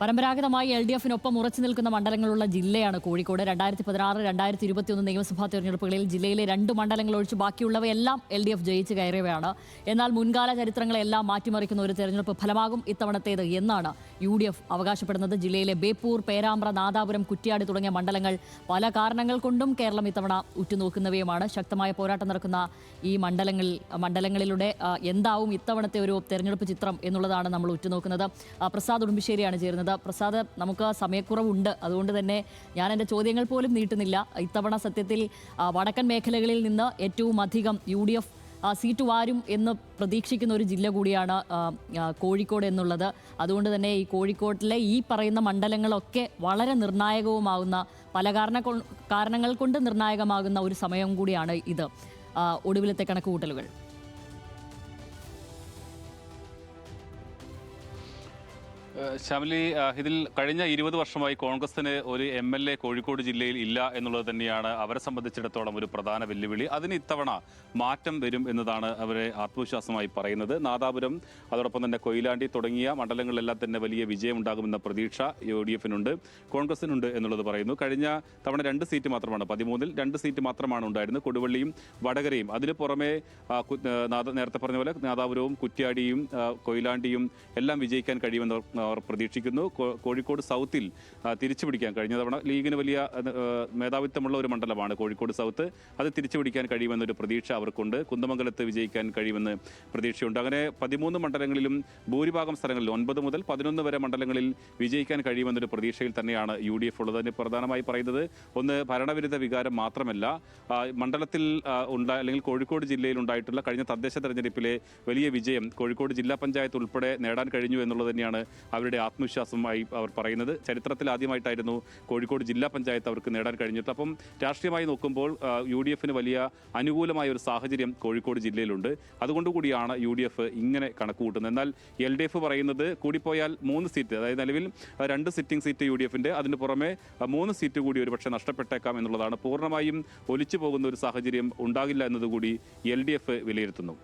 പരമ്പരാഗതമായി LDF-നൊപ്പം ഉറച്ചു നിൽക്കുന്ന മണ്ഡലങ്ങളുള്ള ജില്ലയാണ് കോഴിക്കോട്. 2016, 2021 നിയമസഭാ തെരഞ്ഞെടുപ്പുകളിൽ ജില്ലയിലെ 2 മണ്ഡലങ്ങൾ ഒഴിച്ച് ബാക്കിയുള്ളവയെല്ലാം LDF ജയിച്ച് കയറിയവയാണ്. എന്നാൽ മുൻകാല ചരിത്രങ്ങളെല്ലാം മാറ്റിമറിക്കുന്ന ഒരു തെരഞ്ഞെടുപ്പ് ഫലമാകും ഇത്തവണത്തേത് എന്നാണ് UDF അവകാശപ്പെടുന്നത്. ജില്ലയിലെ ബേപ്പൂർ, പേരാമ്പ്ര, നാദാപുരം, കുറ്റ്യാടി തുടങ്ങിയ മണ്ഡലങ്ങൾ പല കാരണങ്ങൾ കൊണ്ടും കേരളം ഇത്തവണ ഉറ്റുനോക്കുന്നവയുമാണ്. ശക്തമായ പോരാട്ടം നടക്കുന്ന ഈ മണ്ഡലങ്ങളിലൂടെ എന്താവും ഇത്തവണത്തെ ഒരു തെരഞ്ഞെടുപ്പ് ചിത്രം എന്നുള്ളതാണ് നമ്മൾ ഉറ്റുനോക്കുന്നത്. പ്രസാദ് ഉടുമ്പിശ്ശേരിയാണ് ചേരുന്നത്. പ്രസാദ്, നമുക്ക് സമയക്കുറവുണ്ട്, അതുകൊണ്ട് തന്നെ ഞാൻ എൻ്റെ ചോദ്യങ്ങൾ പോലും നീട്ടുന്നില്ല. ഇത്തവണ സത്യത്തിൽ വടക്കൻ മേഖലകളിൽ നിന്ന് ഏറ്റവും അധികം UDF സീറ്റ് വാരും എന്ന് പ്രതീക്ഷിക്കുന്ന ഒരു ജില്ല കൂടിയാണ് കോഴിക്കോട് എന്നുള്ളത്. അതുകൊണ്ട് തന്നെ ഈ കോഴിക്കോട്ടിലെ ഈ പറയുന്ന മണ്ഡലങ്ങളൊക്കെ വളരെ നിർണായകവുമാകുന്ന, പല കാരണങ്ങൾ കൊണ്ട് നിർണായകമാകുന്ന ഒരു സമയം കൂടിയാണ് ഇത്. ഒടുവിലത്തെ കണക്കുകൂട്ടലുകൾ ശ്യാമിലി, ഇതിൽ കഴിഞ്ഞ 20 വർഷമായി കോൺഗ്രസിന് ഒരു MLA കോഴിക്കോട് ജില്ലയിൽ ഇല്ല എന്നുള്ളത് തന്നെയാണ് അവരെ സംബന്ധിച്ചിടത്തോളം ഒരു പ്രധാന വെല്ലുവിളി. അതിന് ഇത്തവണ മാറ്റം വരും എന്നതാണ് അവരെ ആത്മവിശ്വാസമായി പറയുന്നത്. നാദാപുരം, അതോടൊപ്പം തന്നെ കൊയിലാണ്ടി തുടങ്ങിയ മണ്ഡലങ്ങളിലെല്ലാം തന്നെ വലിയ വിജയമുണ്ടാകുമെന്ന പ്രതീക്ഷ UDF-നുണ്ട്, കോൺഗ്രസിനുണ്ട് എന്നുള്ളത് പറയുന്നു. കഴിഞ്ഞ തവണ 2 സീറ്റ് മാത്രമാണ്, 13-ൽ 2 സീറ്റ് മാത്രമാണ് ഉണ്ടായിരുന്നത്, കൊടുവള്ളിയും വടകരയും. അതിന് പുറമെ നേരത്തെ പറഞ്ഞ പോലെ നാദാപുരവും കുറ്റ്യാടിയും കൊയിലാണ്ടിയും എല്ലാം വിജയിക്കാൻ കഴിയുമെന്ന് അവർ പ്രതീക്ഷിക്കുന്നു. കോഴിക്കോട് സൗത്തിൽ തിരിച്ചുപിടിക്കാൻ, കഴിഞ്ഞ തവണ ലീഗിന് വലിയ മേധാവിത്വമുള്ള ഒരു മണ്ഡലമാണ് കോഴിക്കോട് സൗത്ത്, അത് തിരിച്ചുപിടിക്കാൻ കഴിയുമെന്നൊരു പ്രതീക്ഷ അവർക്കുണ്ട്. കുന്ദമംഗലത്ത് വിജയിക്കാൻ കഴിയുമെന്ന് പ്രതീക്ഷയുണ്ട്. അങ്ങനെ 13 മണ്ഡലങ്ങളിലും ഭൂരിഭാഗം സ്ഥലങ്ങളിൽ 9 മുതൽ 11 വരെ മണ്ഡലങ്ങളിൽ വിജയിക്കാൻ കഴിയുമെന്നൊരു പ്രതീക്ഷയിൽ തന്നെയാണ് UDF ഉള്ളത്. അതിന് പ്രധാനമായി പറയുന്നത് ഒന്ന്, ഭരണവിരുദ്ധ വികാരം മാത്രമല്ല, മണ്ഡലത്തിൽ അല്ലെങ്കിൽ കോഴിക്കോട് ജില്ലയിൽ ഉണ്ടായിട്ടുള്ള കഴിഞ്ഞ തദ്ദേശ തെരഞ്ഞെടുപ്പിലെ വലിയ വിജയം കോഴിക്കോട് ജില്ലാ പഞ്ചായത്ത് ഉൾപ്പെടെ നേടാൻ കഴിഞ്ഞു എന്നുള്ളത് തന്നെയാണ് അവരുടെ ആത്മവിശ്വാസമായി അവർ പറയുന്നത്. ചരിത്രത്തിൽ ആദ്യമായിട്ടായിരുന്നു കോഴിക്കോട് ജില്ലാ പഞ്ചായത്ത് അവർക്ക് നേടാൻ കഴിഞ്ഞിട്ട്. അപ്പം രാഷ്ട്രീയമായി നോക്കുമ്പോൾ UDF-ന് വലിയ അനുകൂലമായ ഒരു സാഹചര്യം കോഴിക്കോട് ജില്ലയിലുണ്ട്. അതുകൊണ്ടുകൂടിയാണ് UDF ഇങ്ങനെ കണക്കുകൂട്ടുന്നത്. എന്നാൽ LDF പറയുന്നത് കൂടിപ്പോയാൽ 3 സീറ്റ്, അതായത് നിലവിൽ 2 സിറ്റിംഗ് സീറ്റ് UDF-ന്റെ, അതിന് പുറമെ 3 സീറ്റ് കൂടി ഒരുപക്ഷെ നഷ്ടപ്പെട്ടേക്കാം എന്നുള്ളതാണ്. പൂർണ്ണമായും ഒലിച്ചു പോകുന്ന ഒരു സാഹചര്യം ഉണ്ടാകില്ല എന്നതുകൂടി LDF വിലയിരുത്തുന്നു.